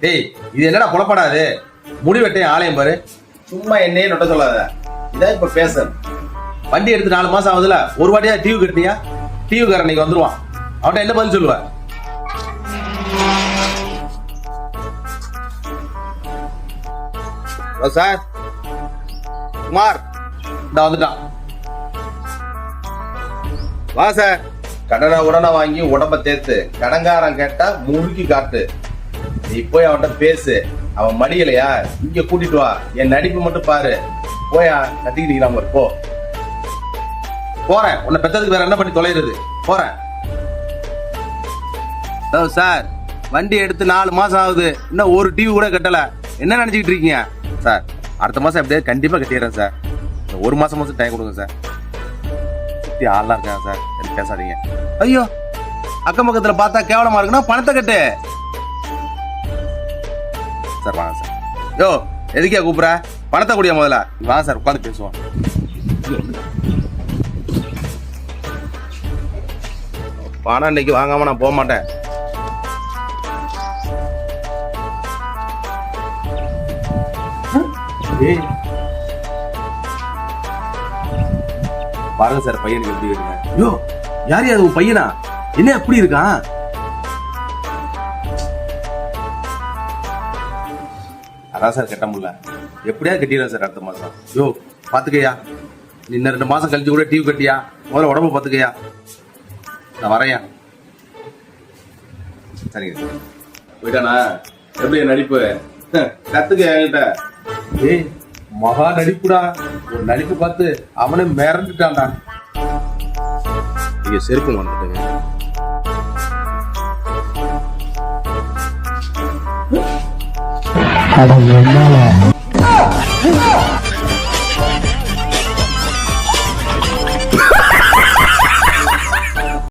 டேய் இது என்னடா புலப்படாது? முடி வெட்டையும் ஆலயம் பாரு. சும்மா என்னையே நொட்ட சொல்லாத. இதான் இப்ப பேச. வண்டி எடுத்து 4 மாசம் ஆகுதுல, ஒரு வாட்டியா டிவி கட்டினியா? டிவி காரன் இன்னைக்கு வந்துருவான். அவன்கிட்ட என்ன பதில் சொல்லுவ? சார் குமார் இந்த வந்துட்டான். வா சார். கடனை உடனே வாங்கி உடம்ப தேத்து, கடங்காரன் கேட்டா முறுக்கி காட்டு. நீ போய் அவன்கிட்ட பேசு. அவன் மடியலையா, இங்க கூட்டிட்டு வா. என் நடிப்பு மட்டும் பாரு. போயா கத்திக்கிட்டு போ. போறேன். உன்னை பெத்ததுக்கு வேற என்ன பண்ணி தொலைறது? போறேன். சார் வண்டி எடுத்து 4 மாசம் ஆகுது, இன்னும் ஒரு டிவி கூட கட்டல. என்ன நினைச்சுக்கிட்டு இருக்கீங்க சார்? அடுத்த மாசம் எப்படியே கண்டிப்பா கட்டிடுறேன் சார். ஒரு மாசம் டைம் கொடுங்க சார். சுத்தி ஆள்லாம் இருக்காங்க சார், எனக்கு பேசாதீங்க. ஐயோ, அக்கம் பக்கத்துல பார்த்தா கேவலமா இருக்குன்னா பணத்தை கட்டு சார். வாங்க சார். யோ எதுக்கே கூப்பிடுற? பணத்தை கூடிய முதல்ல வாங்க சார், உட்காந்து பேசுவோம். பணம் இன்னைக்கு வாங்காம நான் போக மாட்டேன். பாருங்க சார், பையனுக்கு எப்படி இருக்குங்க? யோ யாரு அது? உன் பையனா? என்ன எப்படி இருக்கான்? அதான் சார் கட்ட முடியல. எப்படியா கட்டிடுறேன் சார் அடுத்த மாசம். யோ பாத்துக்கையா, இன்னும் 2 மாசம் கழிச்சு கூட டிவி கட்டியா? முதல்ல உடம்பு பாத்துக்கையா. நான் வரையா. சரிங்க. போயிட்டானா? எப்படி நடிப்பு கத்துக்க என்கிட்ட. ஏய் மகா நடிப்புடா. ஒரு நடிப்பு பார்த்து அவனே மிரண்டுட்டான்டா. இங்க செருப்பு வந்துட்டுங்க.